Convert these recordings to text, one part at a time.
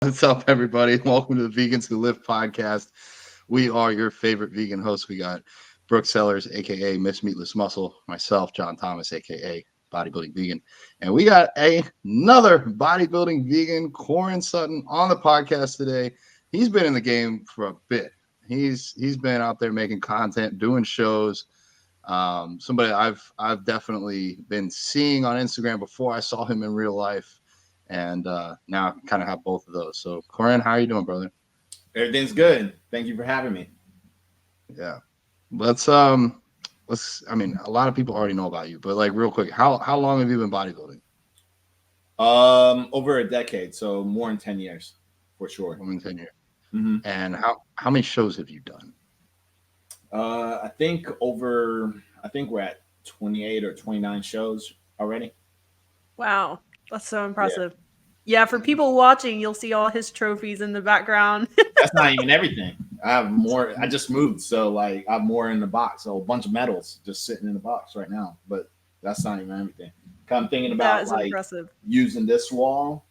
What's up, everybody? Welcome to the Vegans Who Live podcast. We are your favorite vegan hosts. We got Brooke Sellers, aka Miss Meatless Muscle, myself, John Thomas, aka Bodybuilding Vegan, and we got another bodybuilding vegan, Korin Sutton, on the podcast today. He's been in the game for a bit. He's been out there making content, doing shows. Somebody I've definitely been seeing on Instagram before I saw him in real life. And now I kind of have both of those. So, Korin, how are you doing, brother? Everything's good. Thank you for having me. Yeah. Let's I mean, a lot of people already know about you, but like real quick, how long have you been bodybuilding? Over a decade, so more than 10 years for sure. More than 10 years. Mm-hmm. And how many shows have you done? I think we're at 28 or 29 shows already. Wow. That's so impressive. Yeah, for people watching, you'll see all his trophies in the background. That's not even everything. I have more. I just moved, so like I have more in the box. So a bunch of medals just sitting in the box right now. But that's not even everything. I'm thinking about like impressive. Using this wall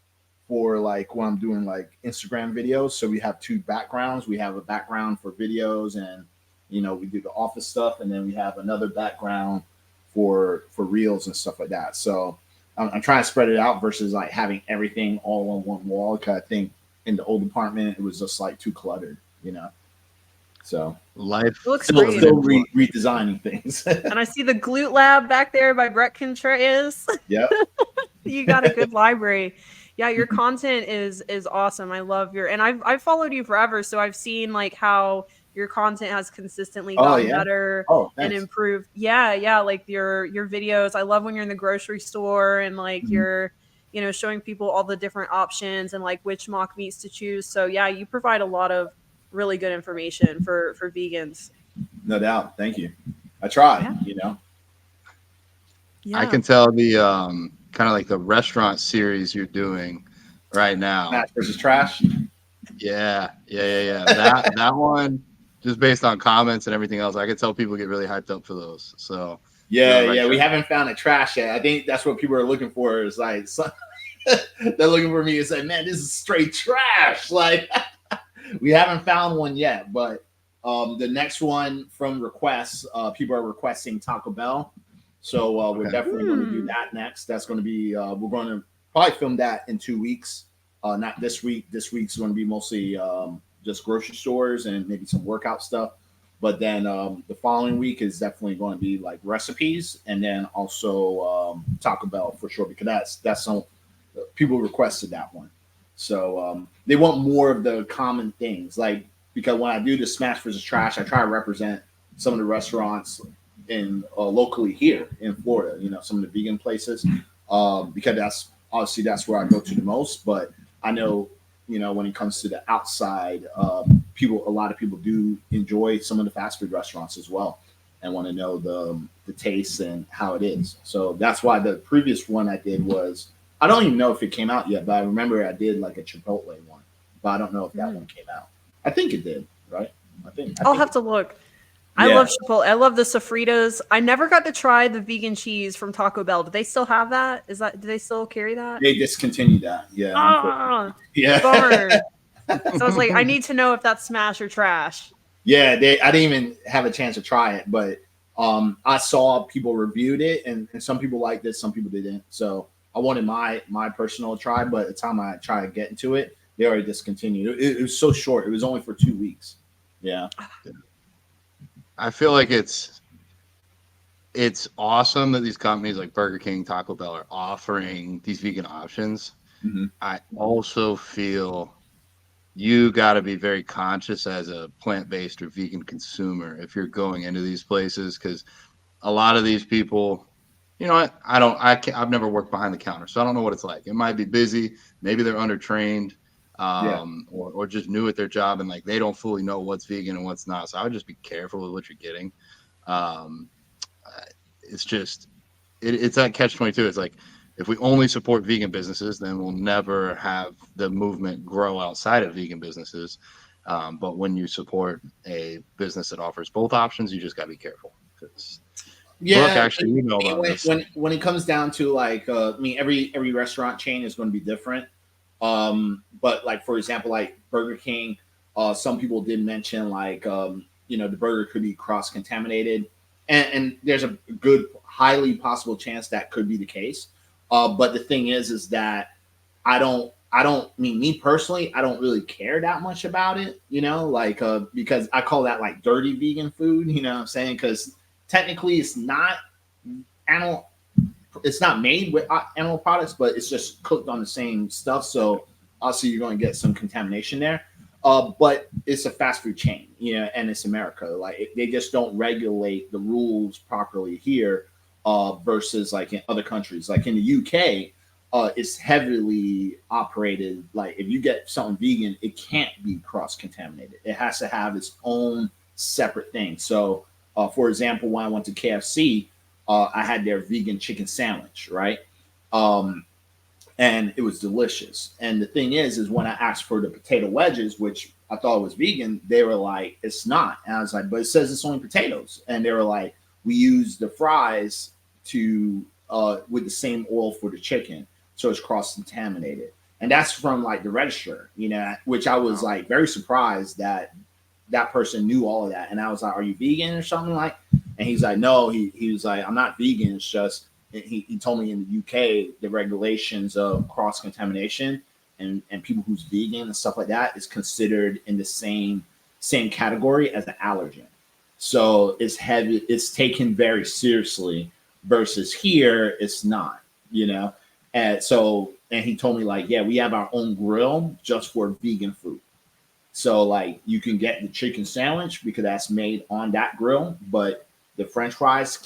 for like when I'm doing like Instagram videos. So we have two backgrounds. We have a background for videos, and we do the office stuff, and then we have another background for reels and stuff like that. So I'm trying to spread it out versus like having everything all on one wall, because I think in the old apartment it was just like too cluttered, So Life looks still great. redesigning things. And I see the Glute Lab back there by Brett Contreras. Yep. You got a good library. Yeah, your content is awesome. I love and I've followed you forever, so I've seen like how your content has consistently gotten better and improved. Yeah, like your videos. I love when you're in the grocery store and like you're showing people all the different options and like which mock meats to choose. So yeah, you provide a lot of really good information for vegans. No doubt. Thank you. I try. Yeah. I can tell the kind of like the restaurant series you're doing right now. Smash versus trash. Yeah. That one, just based on comments and everything else, I could tell people get really hyped up for those. So yeah, we haven't found a trash yet. I think that's what people are looking for. Is like they're looking for me to say, "Man, this is straight trash." Like we haven't found one yet, but the next one from requests, people are requesting Taco Bell. So we're definitely going to do that next. That's going to be we're going to probably film that in 2 weeks. Not this week. This week's going to be mostly just grocery stores and maybe some workout stuff. But then the following week is definitely going to be like recipes, and then also Taco Bell for sure, because that's some people requested that one. So they want more of the common things, like because when I do the Smash versus Trash, I try to represent some of the restaurants in locally here in Florida. Some of the vegan places, because that's where I go to the most. But I know, when it comes to the outside, a lot of people do enjoy some of the fast food restaurants as well, and want to know the taste and how it is. So that's why the previous one I did was, I don't even know if it came out yet, but I remember I did like a Chipotle one, but I don't know if that one came out. I think it did, right? I'll have to look. I love Chipotle. I love the sofritas. I never got to try the vegan cheese from Taco Bell. Do they still have that? Do they still carry that? They discontinued that. Yeah. Yeah. Bummer. So I was like, I need to know if that's smash or trash. Yeah, I didn't even have a chance to try it, but I saw people reviewed it, and some people liked it, some people didn't. So I wanted my personal try, but the time I tried to get into it, they already discontinued. It was so short. It was only for 2 weeks. Yeah. I feel like it's awesome that these companies like Burger King, Taco Bell are offering these vegan options. Mm-hmm. I also feel you got to be very conscious as a plant-based or vegan consumer if you're going into these places, because a lot of these people, I've never worked behind the counter, so I don't know what it's like. It might be busy, maybe they're undertrained, or just new at their job, and like they don't fully know what's vegan and what's not. So I would just be careful with what you're getting. It's just it's that catch-22. It's like, if we only support vegan businesses, then we'll never have the movement grow outside of vegan businesses. But when you support a business that offers both options, you just got to be careful. Yeah, Brooke, actually, you know about this. When it comes down to like, every restaurant chain is going to be different. But like, for example, like Burger King, some people did mention like, the burger could be cross-contaminated, and there's a good, highly possible chance that could be the case. But the thing is that I don't me personally, I don't really care that much about it, like, because I call that like dirty vegan food, you know what I'm saying? Because technically it's not animal, it's not made with animal products, but it's just cooked on the same stuff. So also you're going to get some contamination there. But it's a fast food chain, and it's America. Like they just don't regulate the rules properly here, versus like in other countries. Like in the UK, it's heavily operated. Like if you get something vegan, it can't be cross-contaminated. It has to have its own separate thing. So, for example, when I went to KFC, I had their vegan chicken sandwich, right? And it was delicious. And the thing is when I asked for the potato wedges, which I thought was vegan, they were like, it's not. And I was like, but it says it's only potatoes. And they were like, we use the fries to with the same oil for the chicken, so it's cross-contaminated. And that's from like the register, which I was like very surprised that that person knew all of that. And I was like, are you vegan or something like? And he's like, no, he was like, I'm not vegan. It's just, he told me in the UK, the regulations of cross-contamination and people who's vegan and stuff like that is considered in the same category as an allergen. So it's heavy, it's taken very seriously, versus here, it's not, And he told me like, yeah, we have our own grill just for vegan food. So like you can get the chicken sandwich because that's made on that grill, but the French fries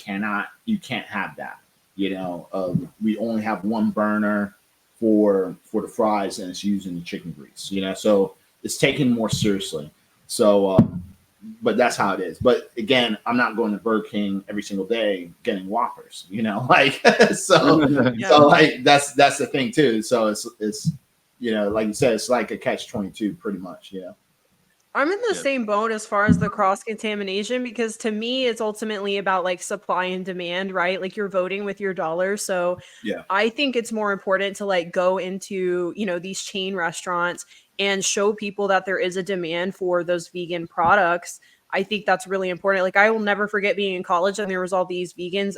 you can't have that. We only have one burner for the fries, and it's using the chicken grease. So it's taken more seriously. So, but that's how it is. But again, I'm not going to Burger King every single day getting Whoppers. Like so like that's the thing too. So it's like you said, it's like a catch-22 pretty much. I'm in the same boat as far as the cross-contamination, because to me, it's ultimately about like supply and demand, right? Like you're voting with your dollar. So I think it's more important to like go into, these chain restaurants and show people that there is a demand for those vegan products. I think that's really important. Like I will never forget being in college and there was all these vegans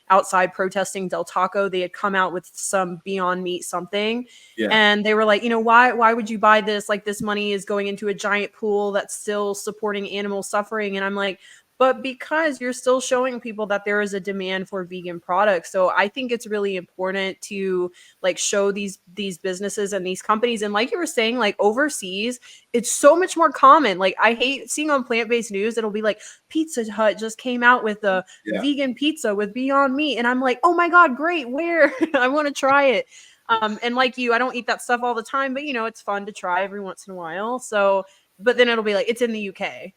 outside protesting Del Taco. They had come out with some Beyond Meat something. And they were like, why would you buy this? Like this money is going into a giant pool that's still supporting animal suffering. And I'm like, but because you're still showing people that there is a demand for vegan products. So I think it's really important to like show these businesses and these companies. And like you were saying, like overseas, it's so much more common. Like I hate seeing on plant-based news, it'll be like Pizza Hut just came out with a vegan pizza with Beyond Meat. And I'm like, oh my God, great. Where? I want to try it. And like you, I don't eat that stuff all the time, but it's fun to try every once in a while. So, but then it'll be like, it's in the UK,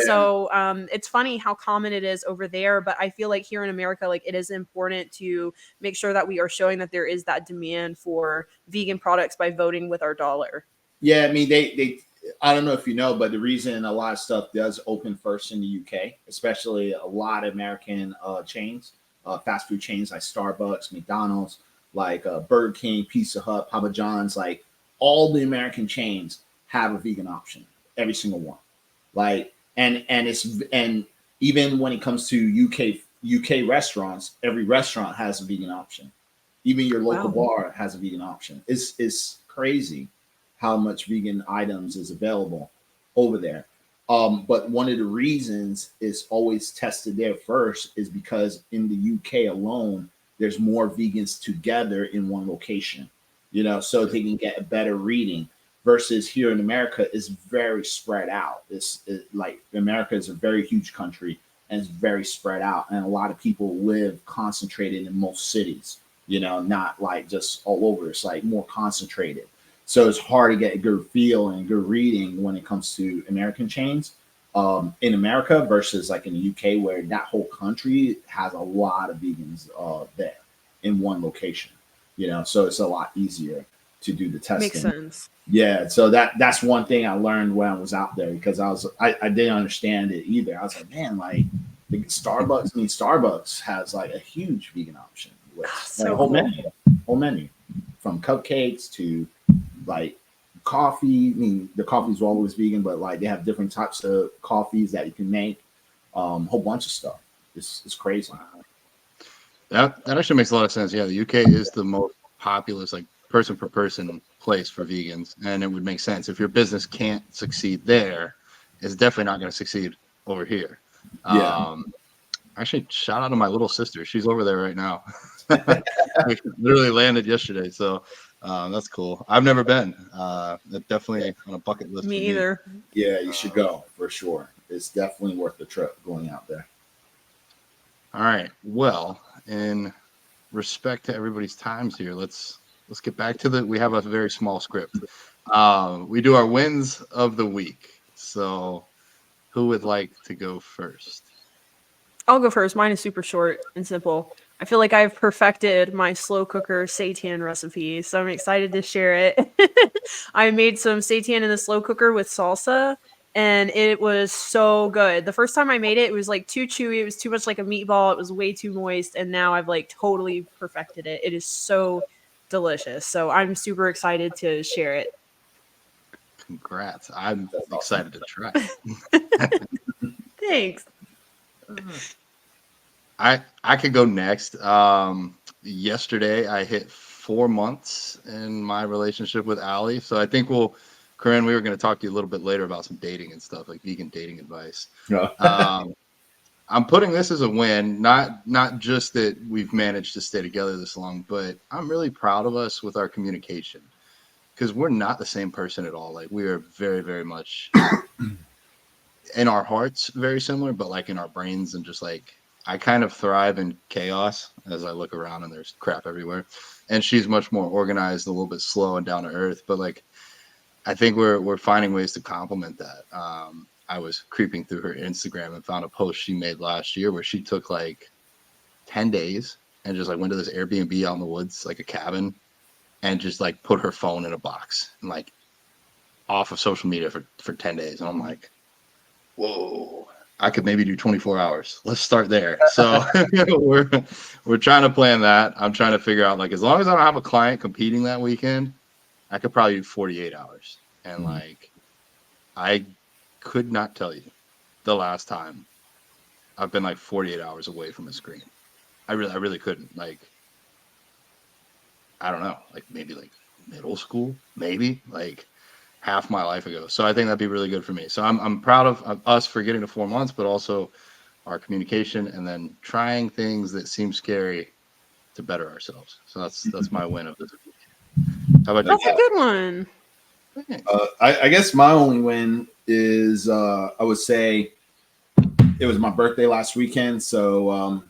So it's funny how common it is over there. But I feel like here in America, like it is important to make sure that we are showing that there is that demand for vegan products by voting with our dollar. Yeah, I mean, they I don't know if you know, but the reason a lot of stuff does open first in the UK, especially a lot of American chains, fast food chains like Starbucks, McDonald's, like Burger King, Pizza Hut, Papa John's, like all the American chains have a vegan option, every single one. Like, and even when it comes to UK restaurants, every restaurant has a vegan option. Even your local bar has a vegan option. It's crazy how much vegan items is available over there. But one of the reasons it's always tested there first is because in the UK alone, there's more vegans together in one location, so they can get a better reading, versus here in America is very spread out. Like America is a very huge country and it's very spread out. And a lot of people live concentrated in most cities, not like just all over. It's like more concentrated. So it's hard to get a good feel and good reading when it comes to American chains in America versus like in the UK, where that whole country has a lot of vegans there in one location, so it's a lot easier to do the testing. Makes sense. Yeah, so that's one thing I learned when I was out there, because I didn't understand it either. I was like, man, like the Starbucks has like a huge vegan option with so like, whole menu from cupcakes to like coffee. I mean, the coffee's always vegan, but like they have different types of coffees that you can make. Whole bunch of stuff. It's crazy. That actually makes a lot of sense. Yeah, the UK is the most populous, like person per person place for vegans, and it would make sense if your business can't succeed there, it's definitely not going to succeed over here. Yeah. Actually, shout out to my little sister. She's over there right now. We literally landed yesterday, so that's cool. I've never been. Definitely on a bucket list. Me for either. Yeah, you should go for sure. It's definitely worth the trip going out there. All right. Well, in respect to everybody's times here, let's get back to we have a very small script. We do our wins of the week. So who would like to go first? I'll go first. Mine is super short and simple. I feel like I've perfected my slow cooker seitan recipe, so I'm excited to share it. I made some seitan in the slow cooker with salsa, and it was so good. The first time I made it, it was like too chewy. It was too much like a meatball. It was way too moist, and now I've like totally perfected it. It is so delicious. So I'm super excited to share it. Congrats. I'm excited to try. Thanks. I could go next. Yesterday I hit 4 months in my relationship with Allie. So I think Korin, we were going to talk to you a little bit later about some dating and stuff, like vegan dating advice. Yeah. I'm putting this as a win, not just that we've managed to stay together this long, but I'm really proud of us with our communication, because we're not the same person at all. Like, we are very, very much in our hearts very similar, but like in our brains, and just like, I kind of thrive in chaos as I look around and there's crap everywhere. And she's much more organized, a little bit slow and down to earth. But like, I think we're finding ways to complement that. I was creeping through her Instagram and found a post she made last year where she took like 10 days and just like went to this Airbnb out in the woods, like a cabin, and just like put her phone in a box and like off of social media for 10 days. And I'm like, whoa, I could maybe do 24 hours. Let's start there. So we're trying to plan that. I'm trying to figure out, like, as long as I don't have a client competing that weekend, I could probably do 48 hours. And like, I could not tell you the last time I've been like 48 hours away from a screen. I really couldn't. Like, I don't know, like maybe like middle school, maybe like half my life ago. So I think that'd be really good for me. So I'm proud of us for getting to 4 months, but also our communication, and then trying things that seem scary to better ourselves. So that's my win of this week. How about That's a good one. I guess my only win is I would say it was my birthday last weekend, so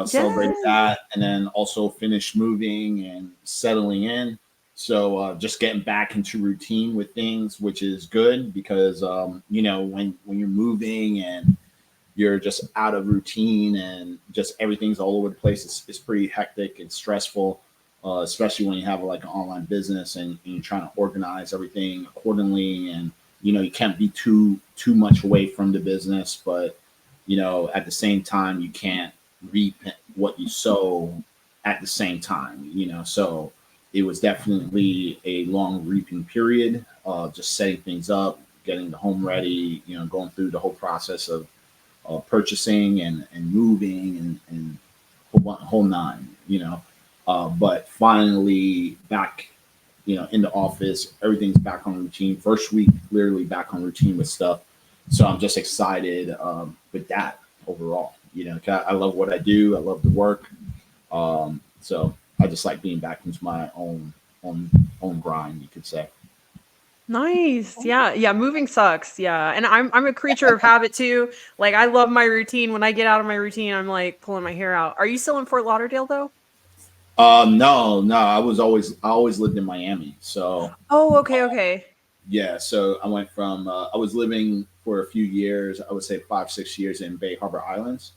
celebrated that, and then also finished moving and settling in. So just getting back into routine with things, which is good, because when you're moving and you're just out of routine and just everything's all over the place, it's pretty hectic and stressful, especially when you have like an online business and you're trying to organize everything accordingly, and you can't be too much away from the business, but at the same time you can't reap what you sow at the same time, so it was definitely a long reaping period, just setting things up, getting the home ready, going through the whole process of purchasing and moving and whole nine, but finally back, in the office, everything's back on routine. First week, literally back on routine with stuff. So I'm just excited with that overall. I love what I do. I love the work. So I just like being back into my own grind, you could say. Nice. Yeah. Moving sucks. Yeah. And I'm a creature of habit too. Like, I love my routine. When I get out of my routine, I'm like pulling my hair out. Are you still in Fort Lauderdale though? No. I always lived in Miami. So. Oh, okay. Yeah. So I went from I was living for a few years. I would say 5-6 years in Bay Harbor Islands,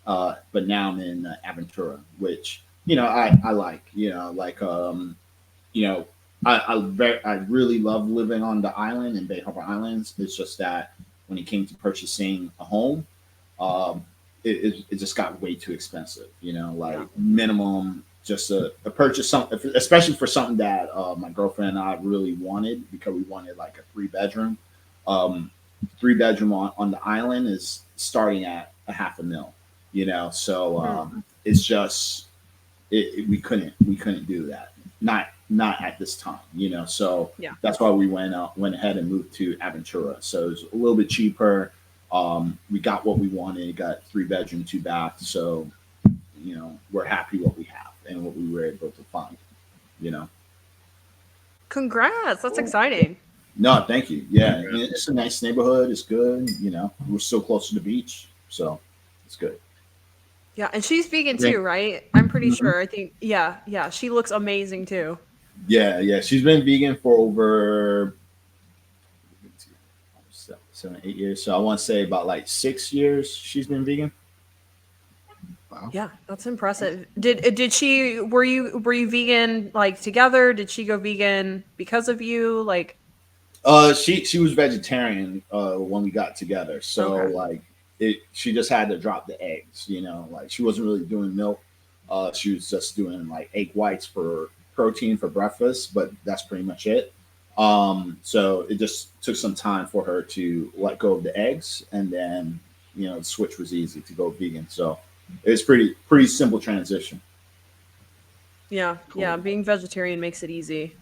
but now I'm in Aventura, which I like. I really love living on the island in Bay Harbor Islands. It's just that when it came to purchasing a home, it just got way too expensive. Minimum just a purchase, something, especially for something that my girlfriend and I really wanted, because we wanted like a 3-bedroom. 3-bedroom on the island is starting at $500,000, so it's just we couldn't do that, not at this time, so that's why we went ahead and moved to Aventura. So it was a little bit cheaper. We got what we wanted, got 3-bedroom, 2-bath, so we're happy what we have and what we were able to find. Congrats, that's exciting. No, thank you. Yeah, it's a nice neighborhood. It's good. We're so close to the beach, so it's good. Yeah, and she's vegan too, right? I'm pretty sure. I think, yeah. She looks amazing too. Yeah. She's been vegan for over 7, 8 years. So I want to say about like 6 years she's been vegan. Wow. Yeah, that's impressive. Did she? Were you vegan like together? Did she go vegan because of you? Like. She was vegetarian when we got together, so she just had to drop the eggs, like she wasn't really doing milk. She was just doing like egg whites for protein for breakfast, but that's pretty much it. So it just took some time for her to let go of the eggs, and then the switch was easy to go vegan. So it's pretty simple transition. Yeah, cool. Yeah, being vegetarian makes it easy.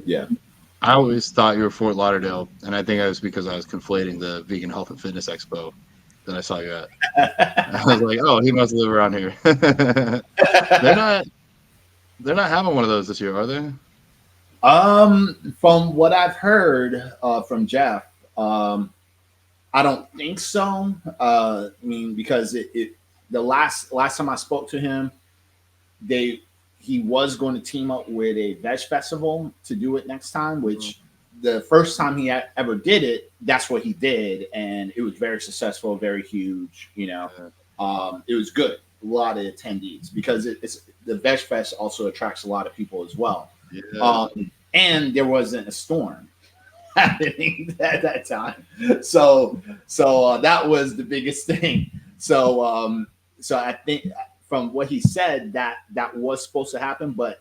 Yeah. I always thought you were Fort Lauderdale, and I think it was because I was conflating the Vegan Health and Fitness Expo that I saw you at. I was like, oh, he must live around here. They're not having one of those this year, are they? From what I've heard from Jeff, I don't think so. I mean, because the last time I spoke to him, he was going to team up with a veg festival to do it next time, which the first time he ever did it, that's what he did. And it was very successful, very huge, it was good. A lot of attendees, because it's the Veg Fest also attracts a lot of people as well. Yeah. And there wasn't a storm happening at that time. So that was the biggest thing. So I think, from what he said, that was supposed to happen, but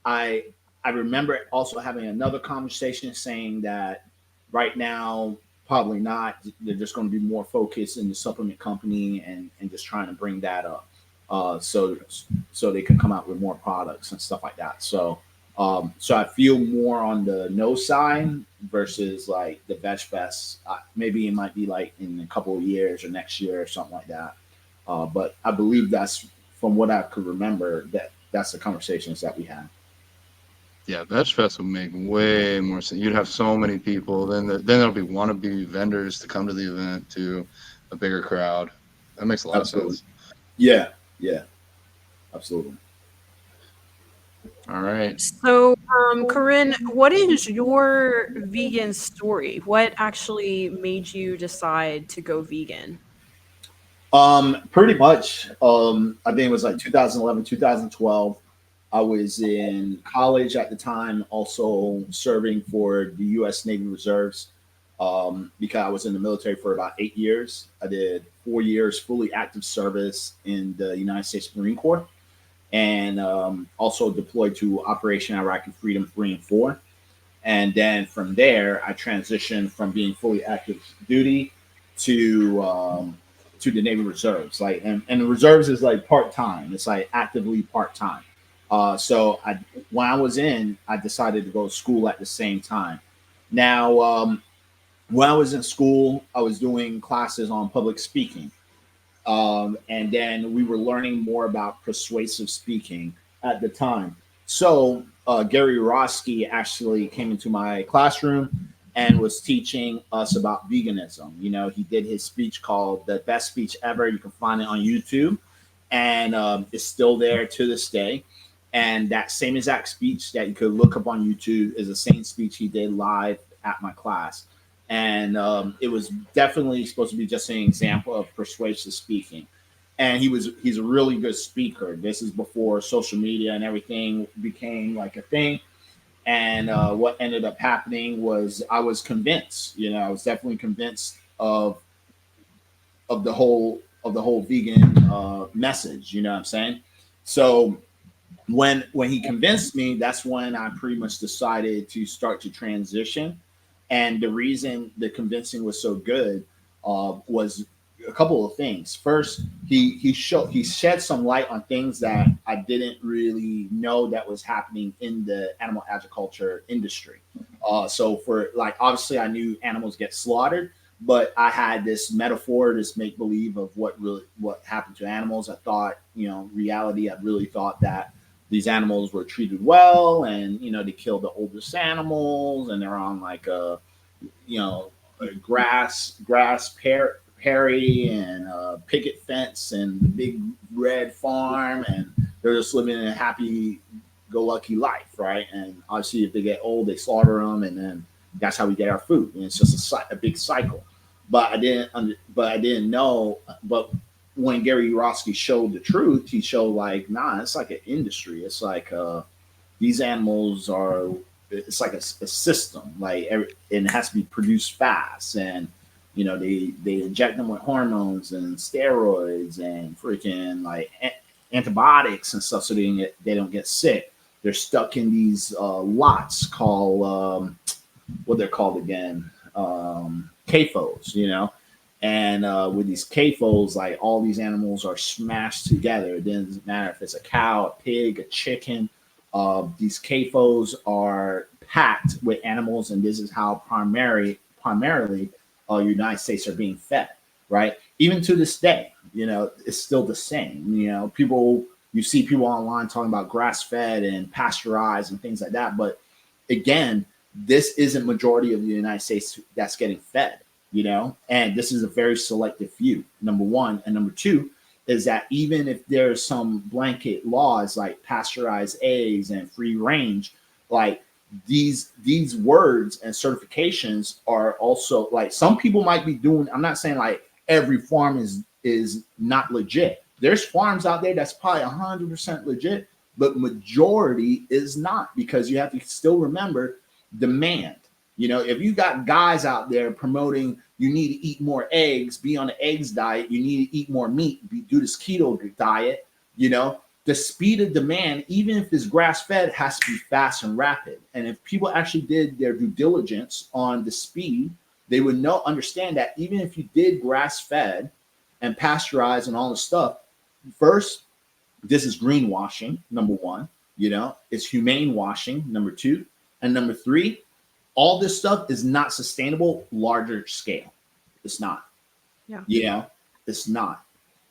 I remember also having another conversation saying that right now probably not. They're just going to be more focused in the supplement company and just trying to bring that up, so they can come out with more products and stuff like that. So I feel more on the no side versus like the Veg Fest. Maybe it might be like in a couple of years or next year or something like that. But I believe that's, from what I could remember, that's the conversations that we had. Yeah, Veg Fest would make way more sense. You'd have so many people. Then there'll be wannabe vendors to come to the event, to a bigger crowd. That makes a lot of sense. Yeah, absolutely. All right. So, Korin, what is your vegan story? What actually made you decide to go vegan? Pretty much. I think it was like 2011, 2012. I was in college at the time, also serving for the U.S. Navy Reserves, because I was in the military for about 8 years. I did 4 years fully active service in the United States Marine Corps, and also deployed to Operation Iraqi Freedom 3 and 4. And then from there, I transitioned from being fully active duty to the Navy Reserves. Like, and the Reserves is like part-time. It's like actively part-time. So when I was in, I decided to go to school at the same time. Now, when I was in school, I was doing classes on public speaking. And then we were learning more about persuasive speaking at the time. So Gary Roski actually came into my classroom and was teaching us about veganism. He did his speech called The Best Speech Ever. You can find it on YouTube, and it's still there to this day. And that same exact speech that you could look up on YouTube is the same speech he did live at my class. And it was definitely supposed to be just an example of persuasive speaking. And he's a really good speaker. This is before social media and everything became like a thing. And what ended up happening was I was convinced. I was definitely convinced of the whole vegan message. You know what I'm saying? So when he convinced me, that's when I pretty much decided to start to transition. And the reason the convincing was so good was a couple of things. First, he shed some light on things that I didn't really know that was happening in the animal agriculture industry. So for like, obviously I knew animals get slaughtered, but I had this metaphor, this make believe of what happened to animals. I thought, reality, I really thought that these animals were treated well, and they kill the oldest animals, and they're on like a grass prairie and a picket fence and the big red farm, and they're just living in a happy-go-lucky life, right? And obviously, if they get old, they slaughter them, and then that's how we get our food. And it's just a big cycle. But I didn't know. But when Gary Urofsky showed the truth, he showed like, nah, it's like an industry. It's like these animals are. It's like a system. Like it has to be produced fast, and they inject them with hormones and steroids and freaking like antibiotics and stuff, so they don't get sick. They're stuck in these lots called what they're called again, CAFOs, and with these CAFOs, like all these animals are smashed together. It doesn't matter if it's a cow, a pig, a chicken. These CAFOs are packed with animals, and this is how primarily United States are being fed, right? Even to this day, it's still the same. You see people online talking about grass-fed and pasteurized and things like that, but again, this isn't majority of the United States that's getting fed, and this is a very selective few, number one. And number two is that even if there's some blanket laws like pasteurized eggs and free range, like these words and certifications are also like, some people might be doing, I'm not saying like every farm is not legit. There's farms out there that's probably 100% legit, but majority is not, because you have to still remember demand. If you got guys out there promoting you need to eat more eggs, be on the eggs diet, you need to eat more meat, do this keto diet, the speed of demand, even if it's grass-fed, has to be fast and rapid. And if people actually did their due diligence on the speed, they would understand that even if you did grass-fed and pasteurized and all this stuff, first, this is greenwashing, number one. It's humane washing, number two. And number three, all this stuff is not sustainable larger scale. It's not. Yeah. It's not.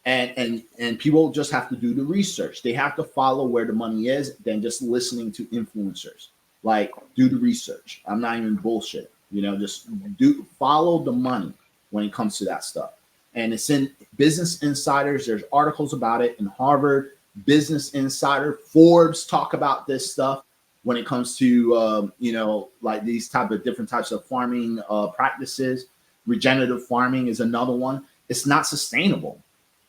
And people just have to do the research. They have to follow where the money is than just listening to influencers. Like, do the research. I'm not even bullshit. Just follow the money when it comes to that stuff. And it's in Business Insiders. There's articles about it in Harvard, Business Insider, Forbes talk about this stuff when it comes to, like these different types of farming practices. Regenerative farming is another one. It's not sustainable.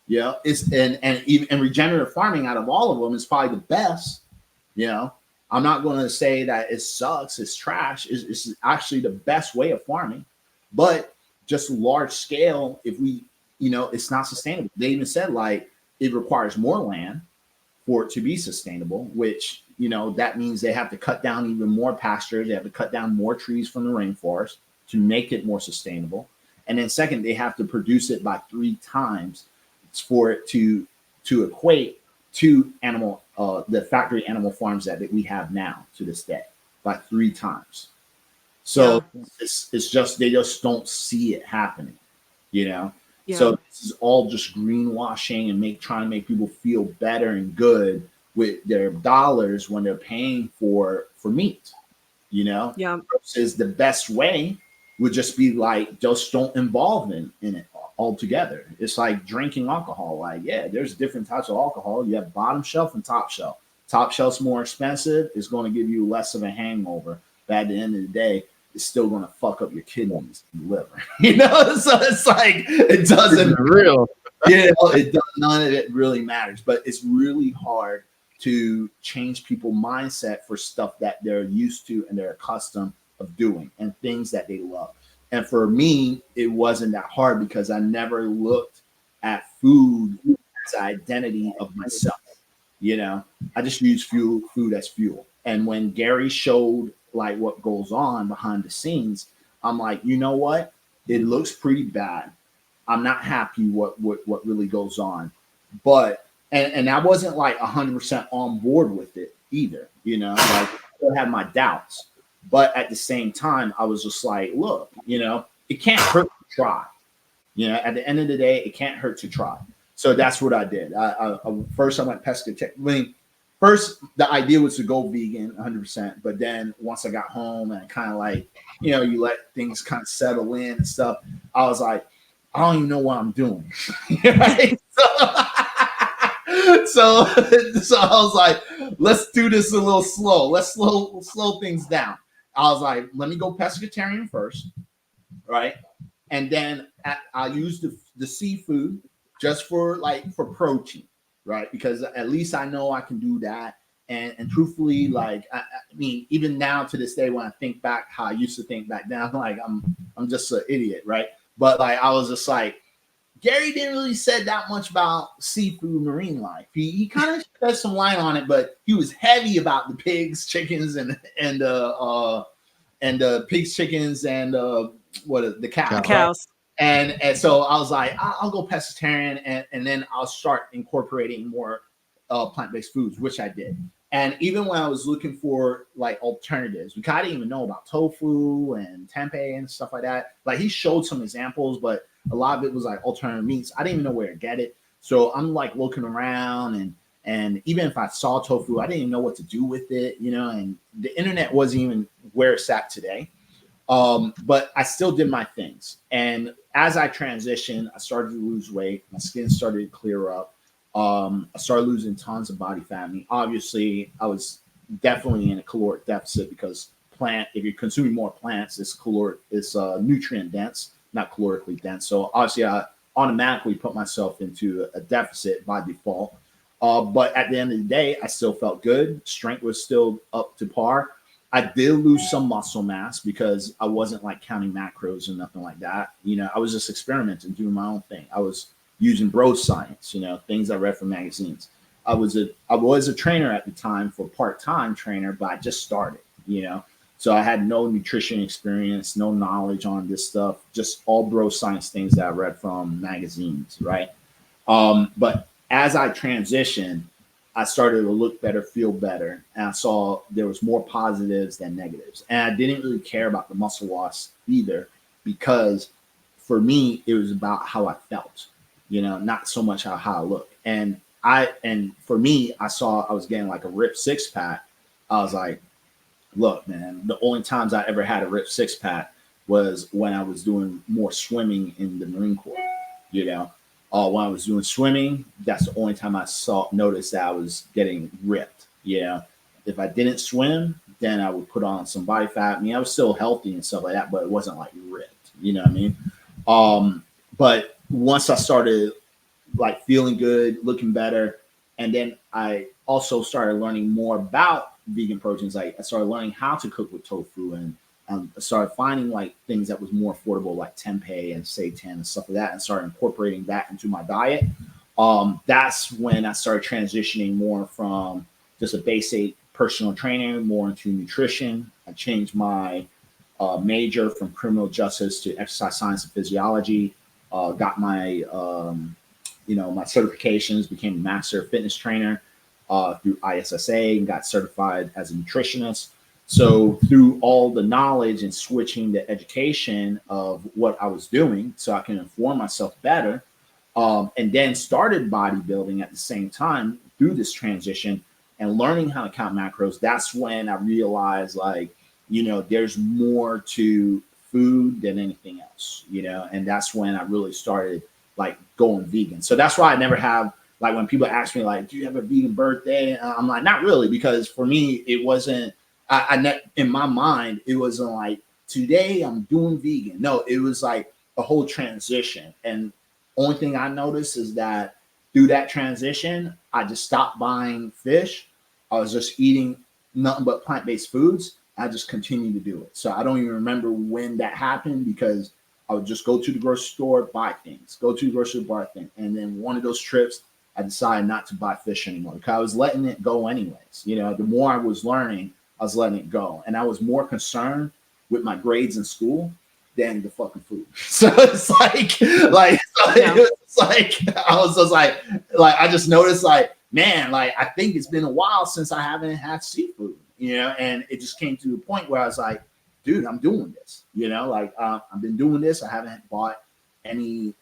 Yeah, and regenerative farming out of all of them is probably the best. I'm not going to say that it sucks, it's trash. It's actually the best way of farming, but just large scale, if we, it's not sustainable. They even said like it requires more land for it to be sustainable, which, that means they have to cut down even more pastures. They have to cut down more trees from the rainforest to make it more sustainable. And then second, they have to produce it by 3 times for it to equate to the factory animal farms that we have now to this day, by 3 times. So it's just, they just don't see it happening, So this is all just greenwashing and trying to make people feel better and good with their dollars when they're paying for meat, Versus the best way would just be like, just don't involve in it altogether. It's like drinking alcohol. Like, yeah, there's different types of alcohol. You have bottom shelf and top shelf. Top shelf's more expensive. It's going to give you less of a hangover. But at the end of the day, it's still going to fuck up your kidneys and liver. So it's like, it doesn't real. It does, none of it really matters. But it's really hard to change people's mindset for stuff that they're used to and they're accustomed of doing and things that they love. And for me, it wasn't that hard because I never looked at food as an identity of myself. You know, I just use food as fuel. And when Gary showed like what goes on behind the scenes, I'm like, you know what? It looks pretty bad. I'm not happy what really goes on. But and I wasn't like 100% on board with it either, you know, like I still had my doubts. But at the same time, I was just like, look, you know, it can't hurt to try. You know, at the end of the day, it can't hurt to try. So that's what I did. First I went pescatarian. I mean, first the idea was to go vegan 100%, but then once I got home and kind of like, you know, you let things kind of settle in and stuff, I was like, I don't even know what I'm doing. Right? So I was like, let's do this a little slow. Let's slow things down. I was like, let me go pescatarian first, right? And then I use the seafood just for protein, right? Because at least I know I can do that. And truthfully, like I mean, even now to this day, when I think back how I used to think back then, I'm like, I'm just an idiot, right? But like I was just like, Gary didn't really said that much about seafood marine life. He kind of shed some light on it, but he was heavy about the pigs, chickens, and pigs, chickens, and the cows. The cows. Right? And so I was like, I'll go pescatarian, and then I'll start incorporating more plant-based foods, which I did. And even when I was looking for like alternatives, because I didn't even know about tofu and tempeh and stuff like that. Like he showed some examples, but a lot of it was like alternative meats. I didn't even know where to get it. So I'm like looking around, and even if I saw tofu, I didn't even know what to do with it, you know, and the internet wasn't even where it's at today. But I still did my things. And as I transitioned, I started to lose weight. My skin started to clear up. I started losing tons of body fat. I mean, obviously, I was definitely in a caloric deficit because if you're consuming more plants, it's nutrient dense, not calorically dense. So obviously, I automatically put myself into a deficit by default. But at the end of the day, I still felt good. Strength was still up to par. I did lose some muscle mass because I wasn't like counting macros or nothing like that. You know, I was just experimenting, doing my own thing. I was using bro science, you know, things I read from magazines. I was a trainer at the time, for part-time trainer, but I just started, you know. So I had no nutrition experience, no knowledge on this stuff, just all bro science things that I read from magazines, right? But as I transitioned, I started to look better, feel better, and I saw there was more positives than negatives. And I didn't really care about the muscle loss either, because for me, it was about how I felt, you know, not so much how I look. And for me, I saw I was getting like a ripped six pack. I was like, look, man, the only times I ever had a ripped six pack was when I was doing more swimming in the Marine Corps, you know. When I was doing swimming, that's the only time I noticed that I was getting ripped. You know, if I didn't swim, then I would put on some body fat. I mean, I was still healthy and stuff like that, but it wasn't like ripped. You know what I mean? But once I started like feeling good, looking better, and then I also started learning more about vegan proteins. Like I started learning how to cook with tofu, and I started finding like things that was more affordable, like tempeh and seitan and stuff like that, and started incorporating that into my diet. That's when I started transitioning more from just a basic personal trainer more into nutrition. I changed my major from criminal justice to exercise science and physiology. Got my my certifications, became a master fitness trainer through ISSA, and got certified as a nutritionist. So through all the knowledge and switching the education of what I was doing so I can inform myself better, and then started bodybuilding at the same time through this transition and learning how to count macros, that's when I realized, like, you know, there's more to food than anything else, you know, and that's when I really started like going vegan. So that's why I never have, like, when people ask me, like, do you have a vegan birthday? I'm like, not really, because for me, it wasn't, in my mind, it wasn't like, today I'm doing vegan. No, it was like a whole transition. And only thing I noticed is that through that transition, I just stopped buying fish. I was just eating nothing but plant-based foods. I just continued to do it. So I don't even remember when that happened, because I would just go to the grocery store, buy things, go to the grocery store, buy things. And then one of those trips, I decided not to buy fish anymore because I was letting it go anyways. You know, the more I was learning, I was letting it go. And I was more concerned with my grades in school than the fucking food. So it's I was just like I just noticed like, man, like I think it's been a while since I haven't had seafood, you know, and it just came to a point where I was like, dude, I'm doing this, you know, like I've been doing this. I haven't bought any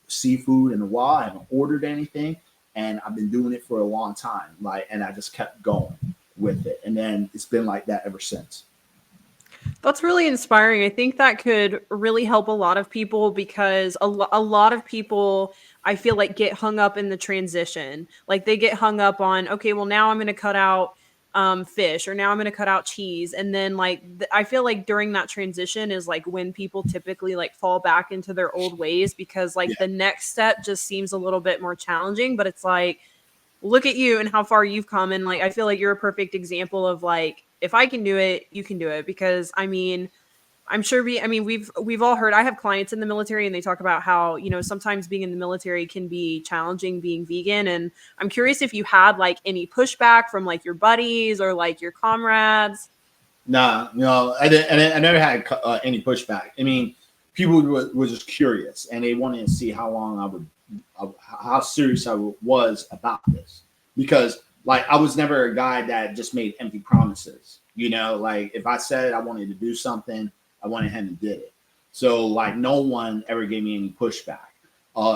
seafood in a while. I haven't ordered anything, and I've been doing it for a long time. Like, and I just kept going with it, and then it's been like that ever since. That's really inspiring. I think that could really help a lot of people because a lot of people, I feel like, get hung up in the transition. Like they get hung up on, okay, well now I'm going to cut out fish, or now I'm going to cut out cheese. And then like, I feel like during that transition is like when people typically like fall back into their old ways because like the next step just seems a little bit more challenging, but it's like, look at you and how far you've come. And like, I feel like you're a perfect example of like, if I can do it, you can do it. Because I mean, I'm sure we've all heard, I have clients in the military and they talk about how, you know, sometimes being in the military can be challenging being vegan. And I'm curious if you had like any pushback from like your buddies or like your comrades. Nah, no, I never had any pushback. I mean, people were just curious and they wanted to see how long how serious I was about this, because like I was never a guy that just made empty promises, you know, like if I said I wanted to do something, I went ahead and did it. So like no one ever gave me any pushback.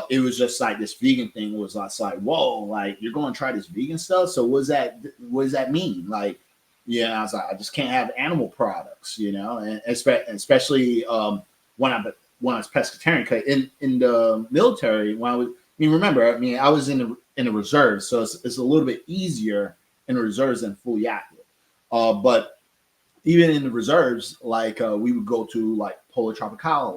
It was just like this vegan thing was like, whoa, like you're going to try this vegan stuff. So what does that mean? Like, yeah, I was like, I just can't have animal products, you know, and especially when I was pescatarian. Cause in the military, when I was in the reserves, so it's a little bit easier in the reserves than fully active. But even in the reserves, like we would go to like Polar Tropical a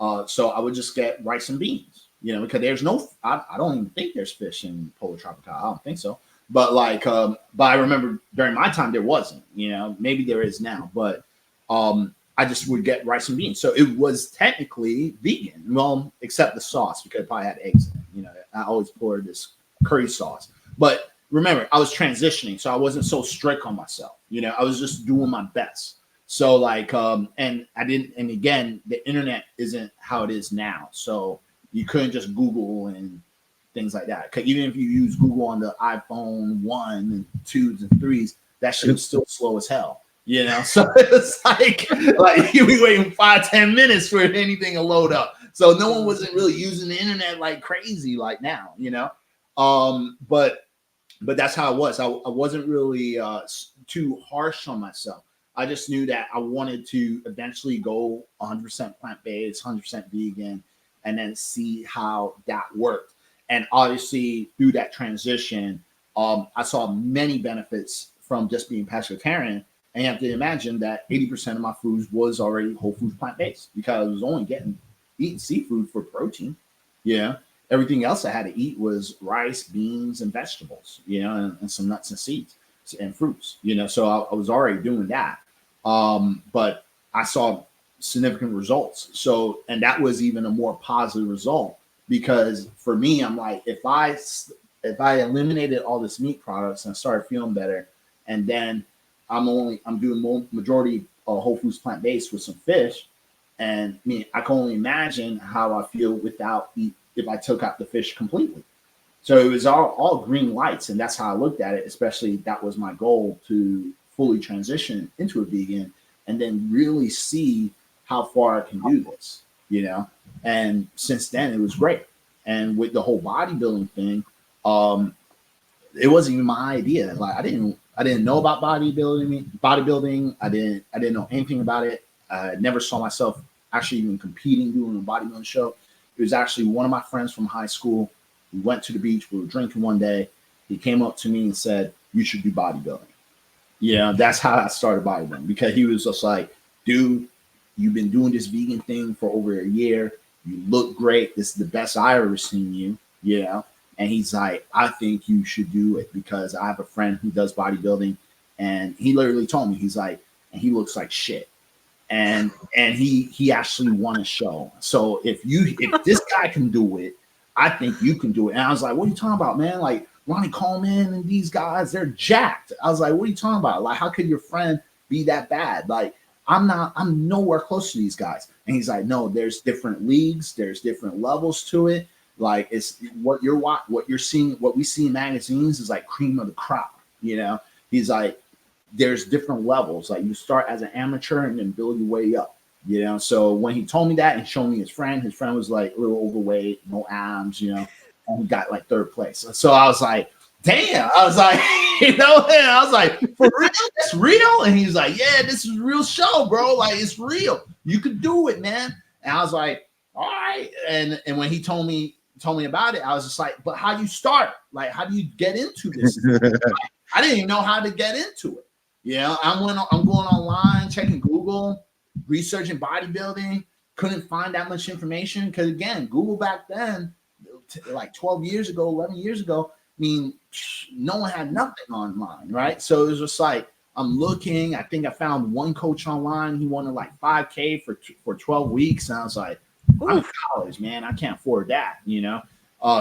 lot. So I would just get rice and beans, you know, because there's I don't even think there's fish in Polar Tropical. I don't think so. But like, but I remember during my time there wasn't, you know, maybe there is now, but I just would get rice and beans. So it was technically vegan, well, except the sauce, because it probably had eggs in it. You know, I always poured this curry sauce. But remember, I was transitioning, so I wasn't so strict on myself. You know, I was just doing my best. So like, and again, the internet isn't how it is now. So you couldn't just Google and things like that. Because even if you use Google on the iPhone 1 and 2s and 3s, that shit was still slow as hell. You know, so it's like you be waiting 5-10 minutes for anything to load up. So no one wasn't really using the internet like crazy like now, you know. But that's how it was. I wasn't really too harsh on myself. I just knew that I wanted to eventually go 100% plant-based, 100% vegan, and then see how that worked. And obviously through that transition, I saw many benefits from just being pescatarian. And you have to imagine that 80% of my foods was already whole foods plant-based, because I was only eating seafood for protein. Yeah. Everything else I had to eat was rice, beans, and vegetables, you know, and some nuts and seeds and fruits, you know. So I was already doing that. But I saw significant results. So, and that was even a more positive result, because for me, I'm like, if I eliminated all this meat products and I started feeling better, and then I'm doing majority of whole foods plant-based with some fish, and I can only imagine how I feel if I took out the fish completely. So it was all green lights, and that's how I looked at it. Especially that was my goal, to fully transition into a vegan and then really see how far I can do this, you know. And since then, it was great. And with the whole bodybuilding thing, it wasn't even my idea. Like I didn't know about bodybuilding. I didn't know anything about it. I never saw myself actually even competing, doing a bodybuilding show. It was actually one of my friends from high school. We went to the beach. We were drinking one day. He came up to me and said, "You should do bodybuilding." Yeah, that's how I started bodybuilding, because he was just like, "Dude, you've been doing this vegan thing for over a year. You look great. This is the best I ever seen you." You know. And he's like, "I think you should do it, because I have a friend who does bodybuilding." And he literally told me, he's like, "And he looks like shit." And he actually won a show. So if this guy can do it, I think you can do it. And I was like, what are you talking about, man? Like Ronnie Coleman and these guys, they're jacked. I was like, what are you talking about? Like, how could your friend be that bad? Like, I'm nowhere close to these guys. And he's like, no, there's different leagues, there's different levels to it. Like, it's what you're seeing, what we see in magazines is like cream of the crop, you know. He's like, there's different levels. Like, you start as an amateur and then build your way up, you know. So when he told me that and showed me his friend was like a little overweight, no abs, you know, and he got like 3rd place. So I was like, damn. I was like, you know, and I was like, for real? It's real? And he was like, yeah, this is a real show, bro. Like, it's real. You could do it, man. And I was like, all right. And when he told me about it, I was just like, but how do you start? Like, how do you get into this? I didn't even know how to get into it. You know, I'm going online, checking Google, researching bodybuilding. Couldn't find that much information because, again, Google back then, like 12 years ago, 11 years ago, I mean, no one had nothing online, right? So it was just like, I'm looking. I think I found one coach online. He wanted like 5K for 12 weeks. And I was like, I'm in college, man. I can't afford that, you know?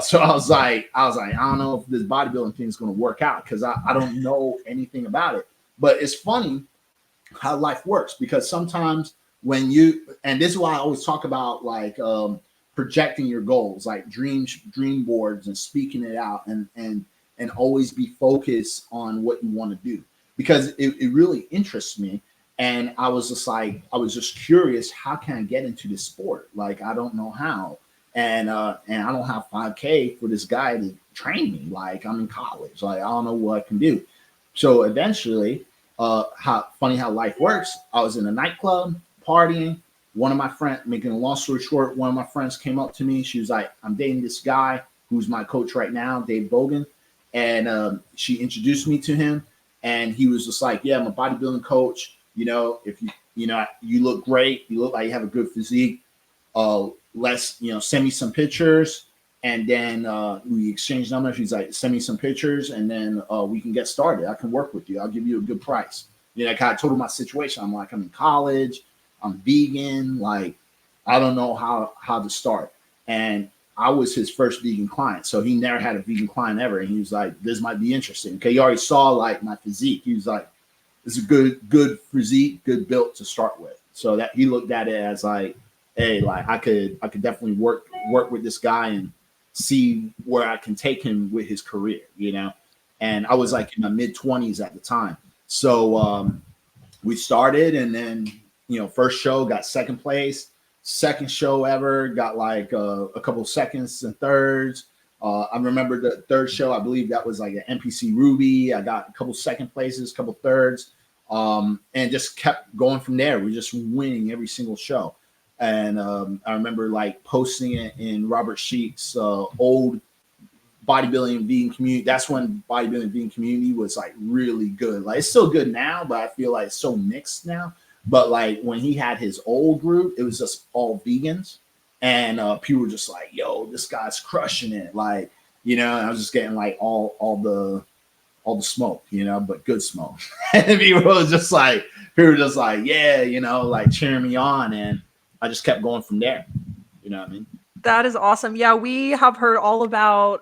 So I was like, I don't know if this bodybuilding thing is going to work out because I don't know anything about it. But it's funny how life works because sometimes when and this is why I always talk about like projecting your goals, like dream boards and speaking it out and always be focused on what you want to do because it really interests me. And I was just curious, how can I get into this sport? Like, I don't know how. And I don't have 5K for this guy to train me. Like, I'm in college. Like, I don't know what I can do. So eventually, how life works. I was in a nightclub partying. One of my friends, making a long story short, one of my friends came up to me. She was like, I'm dating this guy who's my coach right now, Dave Bogan. And she introduced me to him. And he was just like, yeah, I'm a bodybuilding coach. You know, if you look great, you look like you have a good physique. Send me some pictures, and then we exchange numbers. He's like, send me some pictures, and then we can get started. I can work with you. I'll give you a good price. You know, I kind of told him my situation. I'm like, I'm in college. I'm vegan. Like, I don't know how to start. And I was his first vegan client, so he never had a vegan client ever. And he was like, this might be interesting. Okay, he already saw like my physique. He was like, it's a good physique, good built to start with. So that he looked at it as like, hey, like I could definitely work with this guy and see where I can take him with his career, you know. And I was like in my mid-20s at the time. So we started, and then, you know, first show got 2nd place, second show ever got like a couple seconds and thirds. I remember the 3rd show, I believe that was like an NPC Ruby. I got a couple 2nd places, couple 3rds, and just kept going from there. We're just winning every single show. And I remember like posting it in Robert Sheik's old bodybuilding vegan community. That's when bodybuilding vegan community was like really good. Like, it's still good now, but I feel like it's so mixed now. But like when he had his old group, it was just all vegans. And people were just like, yo, this guy's crushing it. Like, you know, and I was just getting like all the smoke, you know, but good smoke. And people were just like, yeah, you know, like cheering me on. And I just kept going from there. You know what I mean? That is awesome. Yeah, we have heard all about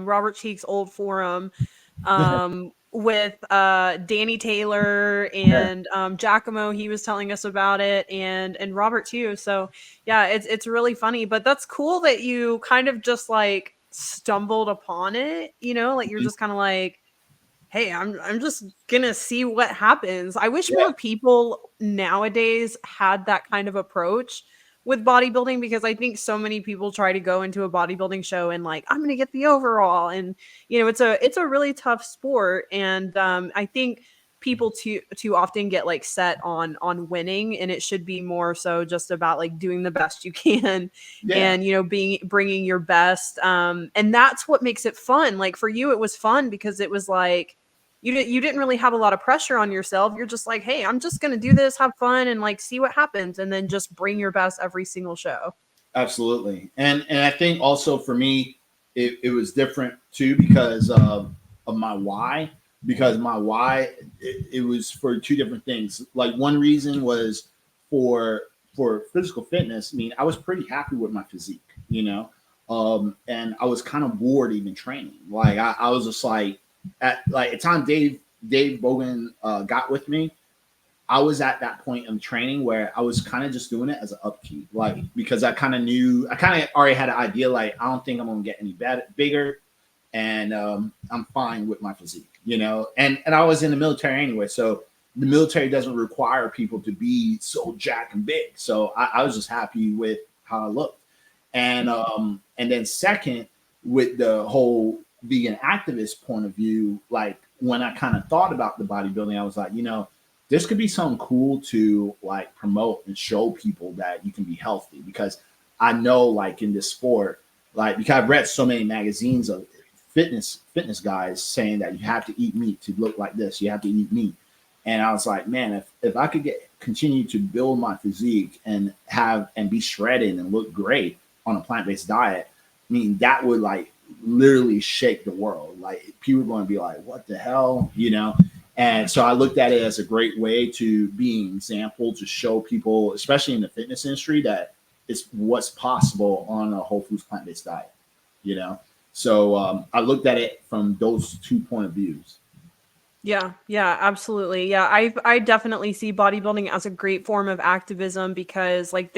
Robert Cheek's old forum with Danny Taylor and Giacomo. He was telling us about it, and Robert too. So yeah, it's really funny. But that's cool that you kind of just like stumbled upon it. You know, like you're just kind of like, hey, I'm just gonna see what happens. I wish more people nowadays had that kind of approach with bodybuilding, because I think so many people try to go into a bodybuilding show and like, I'm gonna get the overall, and you know, it's a really tough sport, and I think people too often get like set on winning, and it should be more so just about like doing the best you can, and you know, bringing your best, and that's what makes it fun. Like for you, it was fun because it was like you didn't really have a lot of pressure on yourself. You're just like, hey, I'm just gonna do this, have fun, and like see what happens, and then just bring your best every single show. Absolutely. And I think also for me, it was different too because of my why. Because my why, it was for 2 different things. Like one reason was for physical fitness. I mean, I was pretty happy with my physique, you know. And I was kind of bored even training. Like I was just like at the time Dave Bogan got with me, I was at that point in training where I was kind of just doing it as an upkeep, like because I kind of already had an idea, like I don't think I'm gonna get any bigger, and I'm fine with my physique, you know. And I was in the military anyway, so the military doesn't require people to be so jack and big. So I was just happy with how I looked. And then second, with the whole vegan activist point of view, like when I kind of thought about the bodybuilding, I was like, you know, this could be something cool to like promote and show people that you can be healthy, because I know like in this sport, like because I've read so many magazines of fitness guys saying that you have to eat meat to look like this, you have to eat meat. And I was like, man, if I could continue to build my physique and be shredded and look great on a plant-based diet, I mean, that would like literally shake the world. Like people are going to be like, what the hell, you know? And so I looked at it as a great way to be an example, to show people, especially in the fitness industry, that it's what's possible on a whole foods plant-based diet, you know? So I looked at it from those 2 point of views. Yeah, absolutely. Yeah, I definitely see bodybuilding as a great form of activism, because like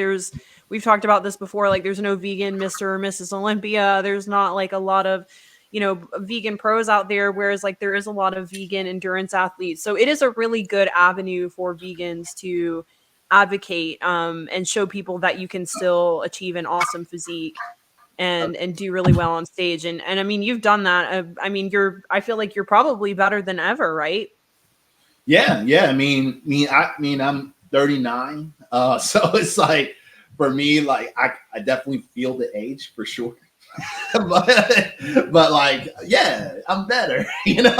we've talked about this before, like there's no vegan Mr. or Mrs. Olympia. There's not like a lot of, you know, vegan pros out there, whereas like there is a lot of vegan endurance athletes. So it is a really good avenue for vegans to advocate and show people that you can still achieve an awesome physique and do really well on stage. And I mean, you've done that. I feel like you're probably better than ever, right? Yeah. I mean, I'm 39. So it's like, for me, like I definitely feel the age for sure. but like, yeah, I'm better, you know.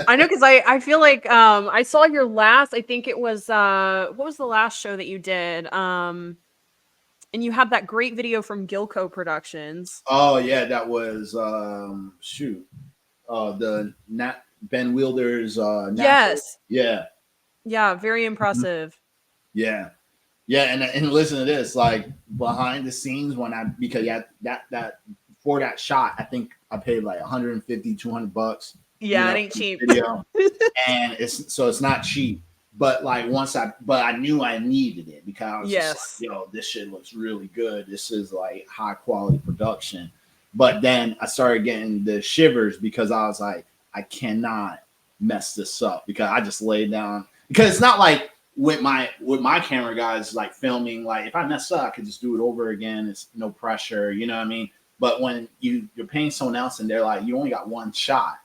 I know, because I feel like I saw your last, I think it was what was the last show that you did? And you had that great video from Gilco Productions. Oh yeah, that was the Ben Wilder's yes. Yeah, very impressive. Yeah, and listen to this, like behind the scenes, because that for that shot, I think I paid like $150, $200. Yeah, it ain't cheap. Video. And it's not cheap. But like but I knew I needed it, because I was just like, yo, this shit looks really good. This is like high quality production. But then I started getting the shivers, because I was like, I cannot mess this up, because I just laid down, because it's not like with my camera guys like filming, like if I mess up, I could just do it over again. It's no pressure, you know what I mean? But when you're paying someone else and they're like, you only got one shot,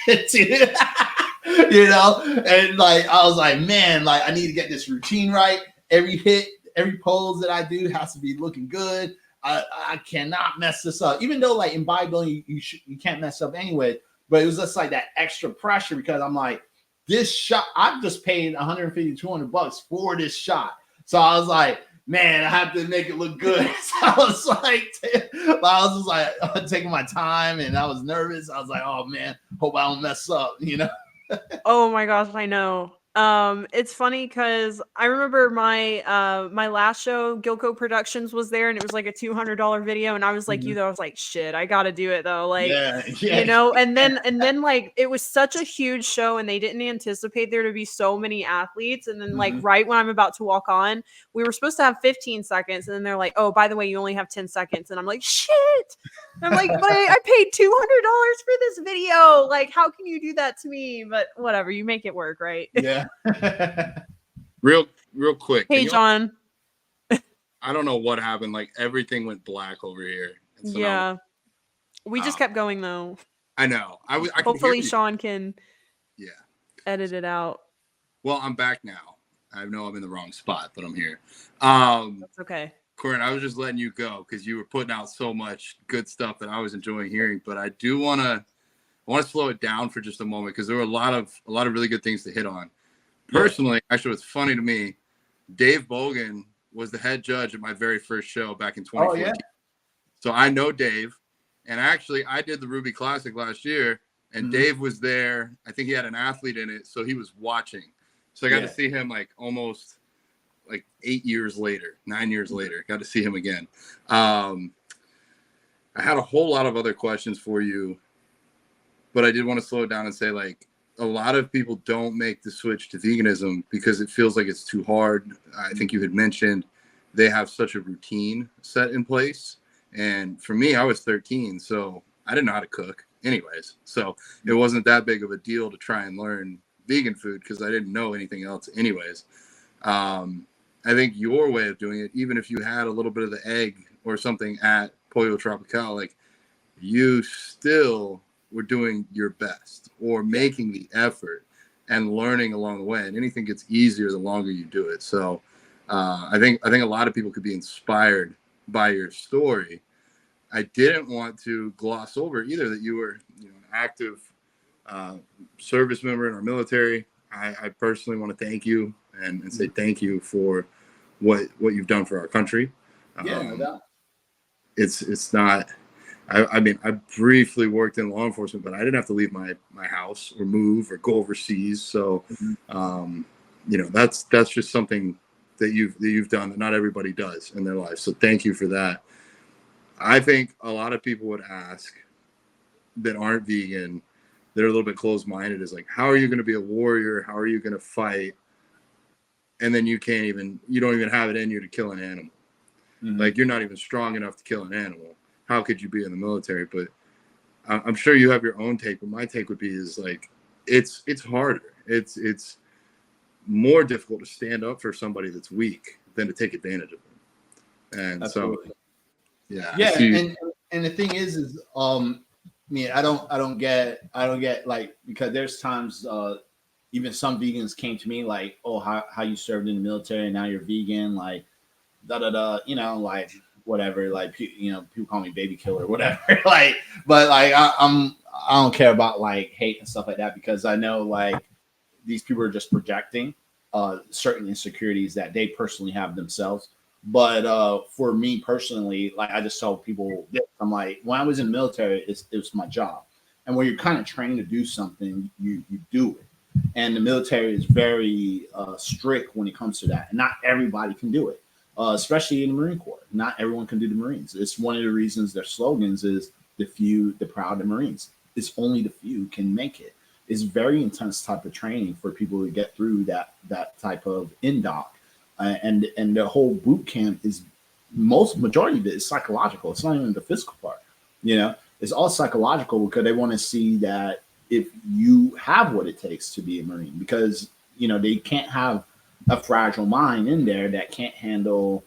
you know, and like I was like, man, like I need to get this routine right. Every hit, every pose that I do has to be looking good. I cannot mess this up, even though like in bodybuilding you can't mess up anyway. But it was just like that extra pressure, because I'm like, this shot, I've just paid $150, $200 for this shot. So I was like, man, I have to make it look good. So I was just like taking my time, and I was nervous. I was like, oh man, hope I don't mess up, you know? Oh my gosh, I know. It's funny because I remember my my last show, Gilco Productions, was there, and it was like a $200 video, and I was like, you though, I was like, shit, I gotta do it though, like, you know. And then like it was such a huge show, and they didn't anticipate there to be so many athletes. And then like right when I'm about to walk on, we were supposed to have 15 seconds, and then they're like, oh, by the way, you only have 10 seconds, and I'm like, shit. And I'm like, but I paid $200 for this video. Like, how can you do that to me? But whatever, you make it work, right? Yeah. real quick. Hey, John. I don't know what happened. Like everything went black over here. So yeah. We just kept going though. I know. I hopefully Sean can edit it out. Well, I'm back now. I know I'm in the wrong spot, but I'm here. That's okay. Corin, I was just letting you go because you were putting out so much good stuff that I was enjoying hearing. But I do want to slow it down for just a moment, because there were a lot of really good things to hit on. Personally, actually, what's funny to me, Dave Bogan was the head judge at my very first show back in 2014. Oh, yeah. So I know Dave, and actually I did the Ruby Classic last year, and Dave was there. I think he had an athlete in it, so he was watching. So I got to see him like almost like 8 years later, 9 years later. Got to see him again. I had a whole lot of other questions for you, but I did want to slow it down and say, like, a lot of people don't make the switch to veganism because it feels like it's too hard. I think you had mentioned they have such a routine set in place. And for me, I was 13, so I didn't know how to cook anyways. So it wasn't that big of a deal to try and learn vegan food because I didn't know anything else anyways. I think your way of doing it, even if you had a little bit of the egg or something at Pollo Tropical, like, you still were doing your best or making the effort and learning along the way. And anything gets easier the longer you do it. So I think a lot of people could be inspired by your story. I didn't want to gloss over either that you were, an active service member in our military. I personally want to thank you and say thank you for what you've done for our country. No doubt. It's not. I mean, I briefly worked in law enforcement, but I didn't have to leave my house or move or go overseas. So, that's just something that you've done that not everybody does in their life. So thank you for that. I think a lot of people would ask that aren't vegan, that are a little bit closed-minded, is like, how are you going to be a warrior? How are you going to fight? And then you don't even have it in you to kill an animal. Mm-hmm. Like, you're not even strong enough to kill an animal. How could you be in the military? But I'm sure you have your own take, but my take would be is like, it's harder. It's more difficult to stand up for somebody that's weak than to take advantage of them. And Absolutely. So, yeah. And the thing is I don't get like, because there's times even some vegans came to me like, oh, how you served in the military and now you're vegan, like like whatever, like people call me baby killer or whatever, like, but like I don't care about like hate and stuff like that, because I know like these people are just projecting certain insecurities that they personally have themselves. But for me personally, like, I just tell people this, I'm like, when I was in the military, it was my job, and when you're kind of trained to do something, you do it. And the military is very strict when it comes to that, and not everybody can do it. Especially in the Marine Corps. Not everyone can do the Marines. It's one of the reasons their slogans is the few, the proud, the Marines. It's only the few can make it. It's very intense type of training for people to get through that type of indoc. And the whole boot camp is majority of it is psychological. It's not even the physical part. It's all psychological, because they want to see that if you have what it takes to be a Marine, because they can't have a fragile mind in there that can't handle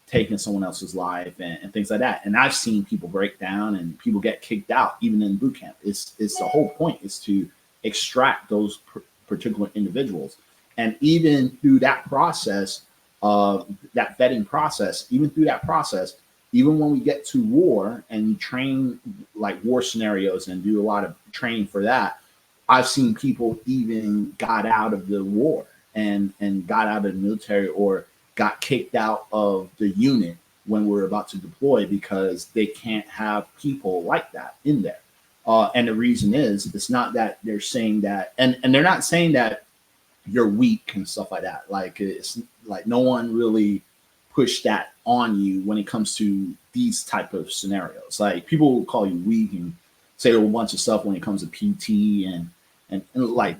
taking someone else's life and things like that. And I've seen people break down and people get kicked out even in boot camp. It's the whole point is to extract those particular individuals. And even through that process, that vetting process, even when we get to war and train like war scenarios and do a lot of training for that, I've seen people even got out of the war and got out of the military or got kicked out of the unit when we're about to deploy, because they can't have people like that in there. And the reason is, it's not that they're saying that, and they're not saying that you're weak and stuff like that. Like, it's like no one really pushed that on you when it comes to these type of scenarios. Like, people will call you weak and say a whole bunch of stuff when it comes to PT and like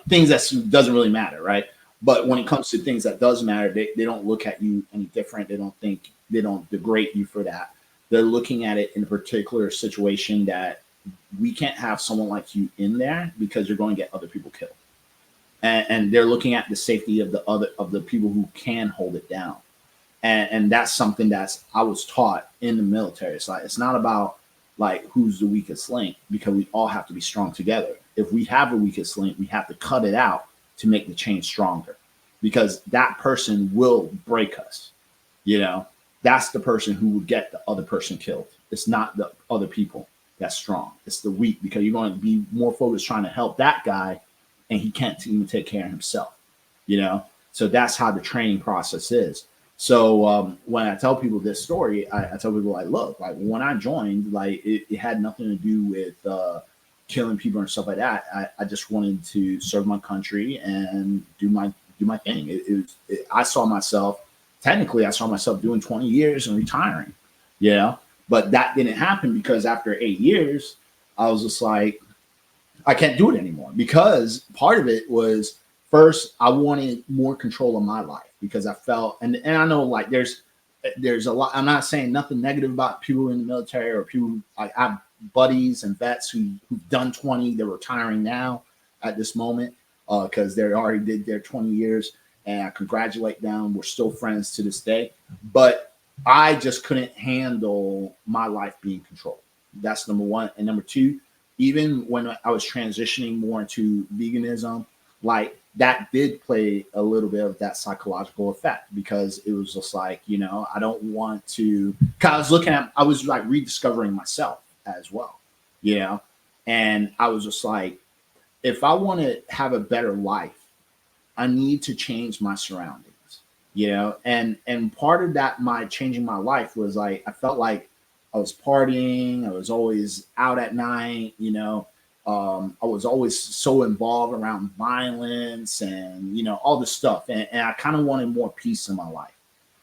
things that doesn't really matter, right? But when it comes to things that does matter, they don't look at you any different. They don't degrade you for that. They're looking at it in a particular situation that we can't have someone like you in there because you're going to get other people killed. And they're looking at the safety of the people who can hold it down. And that's something I was taught in the military. It's like, it's not about like who's the weakest link, because we all have to be strong together. If we have a weakest link, we have to cut it out to make the chain stronger, because that person will break us. That's the person who would get the other person killed. It's not the other people that's strong. It's the weak, because you're going to be more focused trying to help that guy, and he can't even take care of himself. So that's how the training process is. So when I tell people this story, I tell people, like, look, like, when I joined, like, it had nothing to do with killing people and stuff like that. I just wanted to serve my country and do do my thing. I saw myself doing 20 years and retiring, but that didn't happen because after 8 years, I was just like, I can't do it anymore, because part of it was, first, I wanted more control of my life, because I felt, and I know like there's a lot, I'm not saying nothing negative about people in the military or people who, like, I have buddies and vets who've done 20, they're retiring now at this moment, because they already did their 20 years, and I congratulate them. We're still friends to this day, but I just couldn't handle my life being controlled. That's number one. And number two, even when I was transitioning more into veganism, like, that did play a little bit of that psychological effect, because it was just like, I don't want to, cause I was like rediscovering myself as well, and I was just like, if I want to have a better life, I need to change my surroundings, and part of that, my changing my life was like, I felt like I was partying. I was always out at night, I was always so involved around violence and, all this stuff. And I kind of wanted more peace in my life.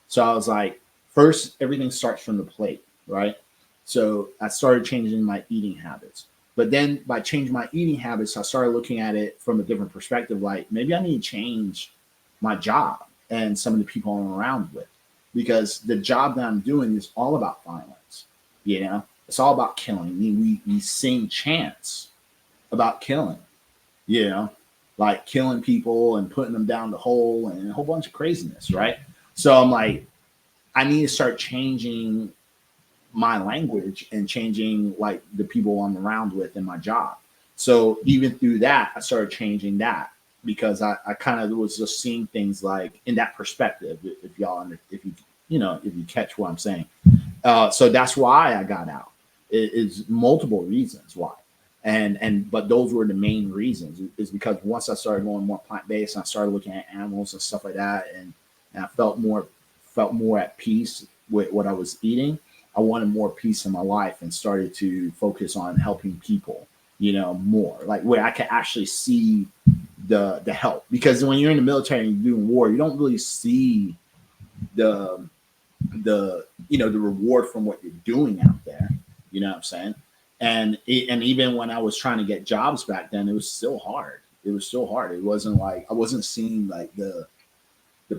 So I was like, first, everything starts from the plate, right? So I started changing my eating habits. But then by changing my eating habits, I started looking at it from a different perspective. Like, maybe I need to change my job and some of the people I'm around with, because the job that I'm doing is all about violence. It's all about killing. I mean, we sing chants about killing, like killing people and putting them down the hole and a whole bunch of craziness, right? So I'm like, I need to start changing my language and changing like the people I'm around with in my job. So even through that, I started changing that, because I kind of was just seeing things like in that perspective. If you catch what I'm saying. So that's why I got out. It's multiple reasons why. But those were the main reasons, is because once I started going more plant-based and I started looking at animals and stuff like that, and I felt more at peace with what I was eating, I wanted more peace in my life and started to focus on helping people, more, like where I could actually see the help. Because when you're in the military and you're doing war, you don't really see the reward from what you're doing out there. You know what I'm saying? And even when I was trying to get jobs back then, it was still hard. It wasn't like I wasn't seeing like the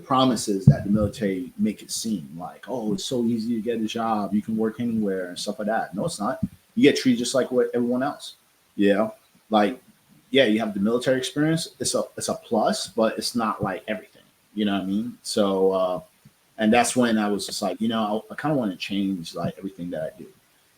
promises that the military make it seem like, oh, it's so easy to get a job, you can work anywhere and stuff like that. No, it's not. You get treated just like what everyone else. Like, yeah, you have the military experience. It's a plus, but it's not like everything. You know what I mean? So and that's when I was just like, I kind of want to change like everything that I do.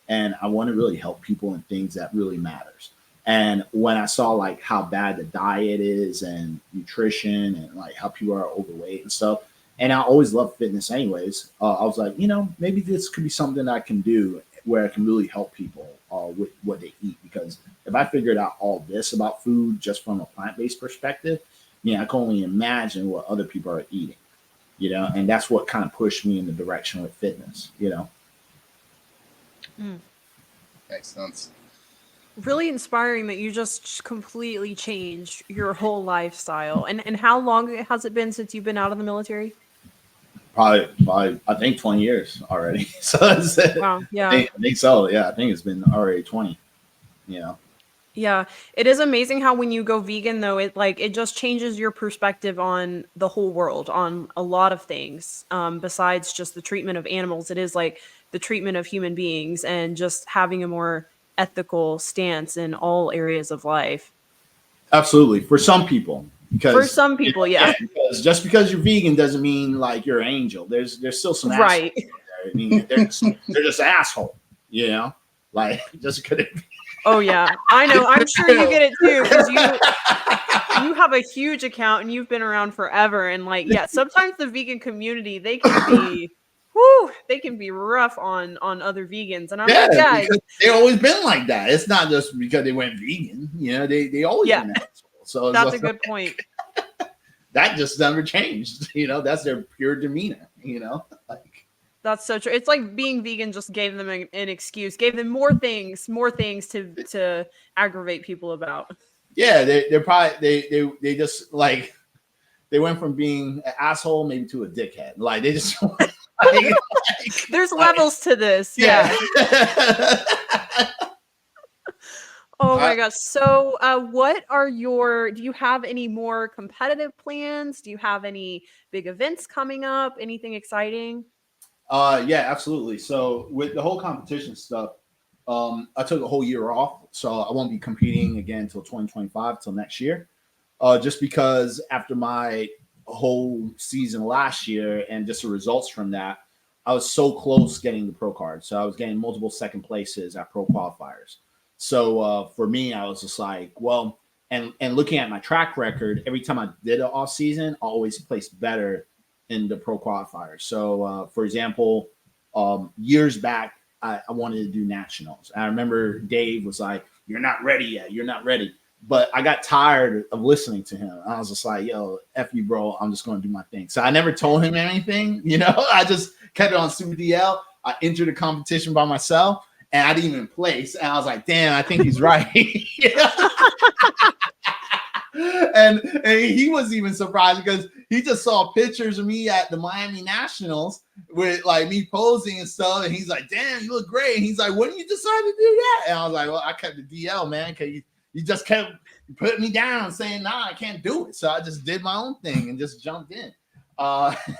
And I want to really help people in things that really matters. And when I saw like how bad the diet is and nutrition and like how people are overweight and stuff, and I always loved fitness anyways, I was like, maybe this could be something I can do where I can really help people with what they eat. Because if I figured out all this about food just from a plant-based perspective, I can only imagine what other people are eating. And that's what kind of pushed me in the direction with fitness, Makes sense. Really inspiring that you just completely changed your whole lifestyle. And how long has it been since you've been out of the military? Probably I think 20 years already. So that's it. Wow. Yeah. I think so. Yeah, I think it's been already 20. Yeah, it is amazing how when you go vegan though, it just changes your perspective on the whole world, on a lot of things. Besides just the treatment of animals, it is like the treatment of human beings and just having a more ethical stance in all areas of life. Absolutely, for some people. Because Yeah. Because just because you're vegan doesn't mean like you're an angel. There's still some assholes right. there. I mean, they're just asshole. Like just couldn't. Oh yeah, I know. I'm sure you get it too, because you have a huge account and you've been around forever. And like, yeah, sometimes the vegan community, they can be rough on other vegans. And I'm like, guys, they've always been like that. It's not just because they went vegan. They always been assholes. So that's a good point. That just never changed. That's their pure demeanor. Like. That's so true. It's like being vegan just gave them an excuse, gave them more things to aggravate people about. Yeah, they're probably they just like they went from being an asshole maybe to a dickhead. Like they just there's levels to this. Yeah. Oh my gosh. So do you have any more competitive plans? Do you have any big events coming up? Anything exciting? Yeah, absolutely. So with the whole competition stuff, I took a whole year off. So I won't be competing again until 2025, till next year. Just because after my whole season last year and just the results from that, I was so close getting the pro card. So I was getting multiple second places at pro qualifiers. So for me, I was just like, well, and looking at my track record, every time I did an off season, I always placed better in the pro qualifiers. So for example, years back, I wanted to do nationals. I remember Dave was like, "You're not ready yet. You're not ready." But I got tired of listening to him. I was just like, "Yo, F you, bro. I'm just going to do my thing." So I never told him anything. You know, I just kept it on Super DL. I entered the competition by myself. And I didn't even place. And I was like, damn, I think he's right. and he was even surprised because he just saw pictures of me at the Miami Nationals with like me posing and stuff. And he's like, damn, you look great. And he's like, when did you decide to do that? And I was like, well, I kept the DL, man, because you just kept putting me down saying, nah, I can't do it. So I just did my own thing and just jumped in.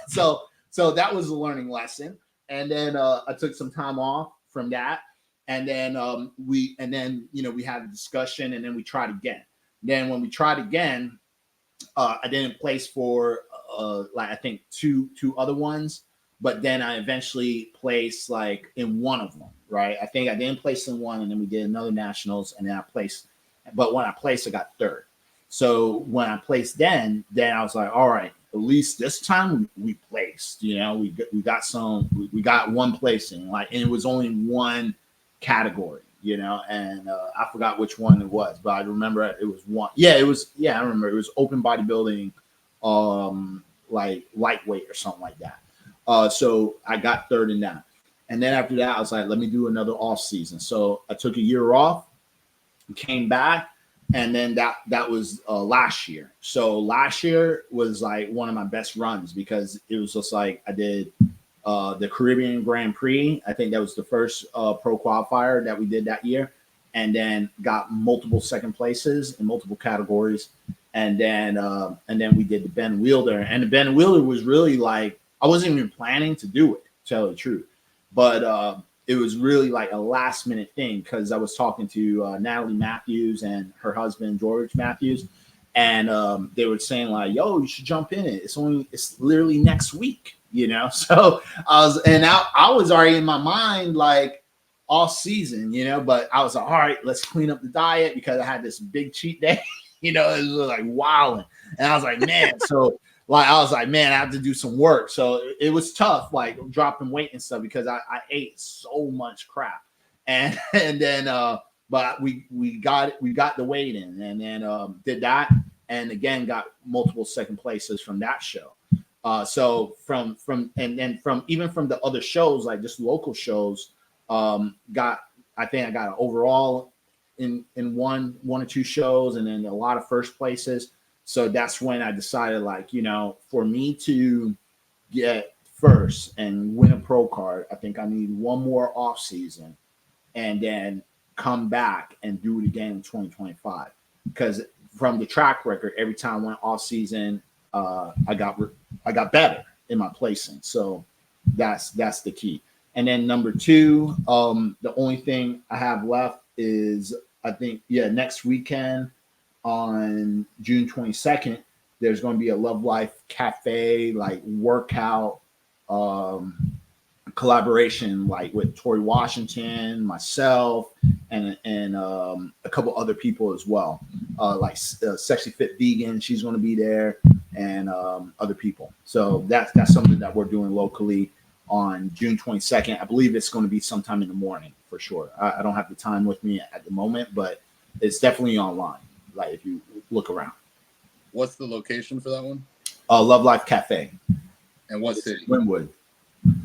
So that was a learning lesson. And then I took some time off from that. And then we had a discussion, and then we tried again. Then when we tried again, I didn't place for like I think two other ones, but then I eventually placed like in one of them, right? I think I didn't place in one, and then we did another nationals, and then I placed. But when I placed, I got third. So when I placed, then I was like, all right, at least this time we placed. You know, we got one placing, like, and it was only one category, you know, and I forgot which one it was, but I remember it was one. I remember it was open bodybuilding, like lightweight or something like that. So I got third in that. And then after that, I was like, let me do another off season. So I took a year off, came back, and then that was last year. So last year was like one of my best runs because it was just like I did the Caribbean Grand Prix. I think that was the first pro qualifier that we did that year, and then got multiple second places in multiple categories. And then we did the Ben Wielder, and the Ben Wielder was really like, I wasn't even planning to do it, to tell the truth, but it was really like a last minute thing because I was talking to Natalie Matthews and her husband George Matthews, and they were saying like, yo, you should jump in it. It's literally next week. You know, so I was already in my mind like all season, you know, but I was like, all right, let's clean up the diet because I had this big cheat day, you know, it was like wilding. And I was like, man, I have to do some work. So it was tough, like dropping weight and stuff because I ate so much crap. And then but we got the weight in, and then did that, and again got multiple second places from that show. So from the other shows, like just local shows, I think I got an overall in one or two shows, and then a lot of first places. So that's when I decided, like, you know, for me to get first and win a pro card, I think I need one more off season and then come back and do it again in 2025. Because from the track record, every time I went off season, I got better in my placing. So that's the key. And then number two, the only thing I have left is, I think, next weekend on June 22nd, there's going to be a Love Life Cafe, like workout collaboration, like with Tori Washington, myself, and a couple other people as well, like Sexy Fit Vegan. She's going to be there, and other people. So that's something that we're doing locally on June 22nd. I believe it's going to be sometime in the morning for sure. I don't have the time with me at the moment, but it's definitely online. Like if you look around. What's the location for that one? Love Life Cafe. And what city? Wynwood,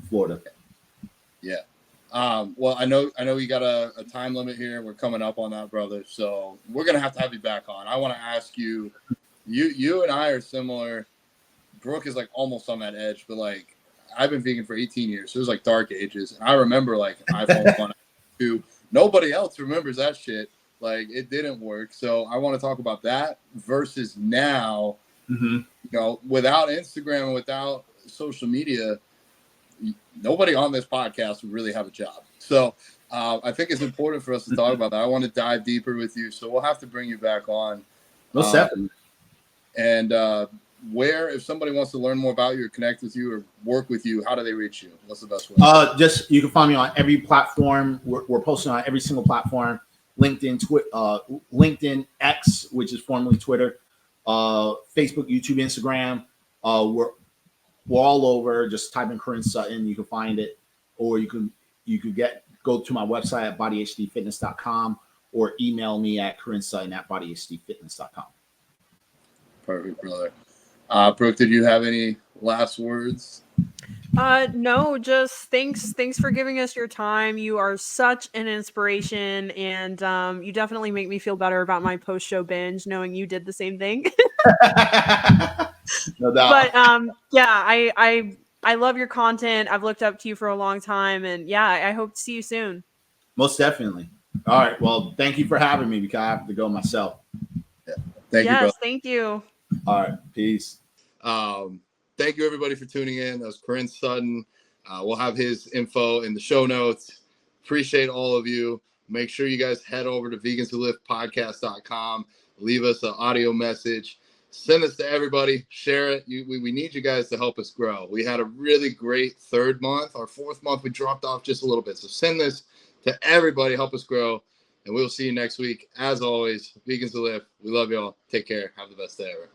Florida. Yeah. Well, I know you got a time limit here. We're coming up on that, brother. So we're gonna have to have you back on. I want to ask you. You and I are similar Brooke is like almost on that edge, but like I've been vegan for 18 years. So it was like dark ages. And I remember like iPhone 1, 2. Nobody else remembers that shit. Like it didn't work. So I want to talk about that versus now, you know, without Instagram and without social media, nobody on this podcast would really have a job. So I think it's important for us to talk about that. I want to dive deeper with you. So we'll have to bring you back on. Most definitely. And where, if somebody wants to learn more about you or connect with you or work with you, how do they reach you? What's the best way? Just you can find me on every platform. We're posting on every single platform. LinkedIn, X, which is formerly Twitter, Facebook, YouTube, Instagram. We're all over. Just type in Korin Sutton, you can find it, or you could go to my website at bodyhdfitness.com or email me at korinsutton@bodyhdfitness.com. Perfect, brother. Brooke, did you have any last words? No, just thanks for giving us your time. You are such an inspiration, and you definitely make me feel better about my post-show binge, knowing you did the same thing. No doubt. But yeah, I love your content. I've looked up to you for a long time, and yeah, I hope to see you soon. Most definitely. All right. Well, thank you for having me because I have to go myself. Yeah. Thank you, brother. Thank you. All right. Peace. Thank you, everybody, for tuning in. That was Korin Sutton. We'll have his info in the show notes. Appreciate all of you. Make sure you guys head over to veganswholiftpodcast.com. Leave us an audio message. Send us to everybody. Share it. We need you guys to help us grow. We had a really great third month. Our fourth month, we dropped off just a little bit. So send this to everybody. Help us grow. And we'll see you next week. As always, Vegans Who Lift. We love y'all. Take care. Have the best day ever.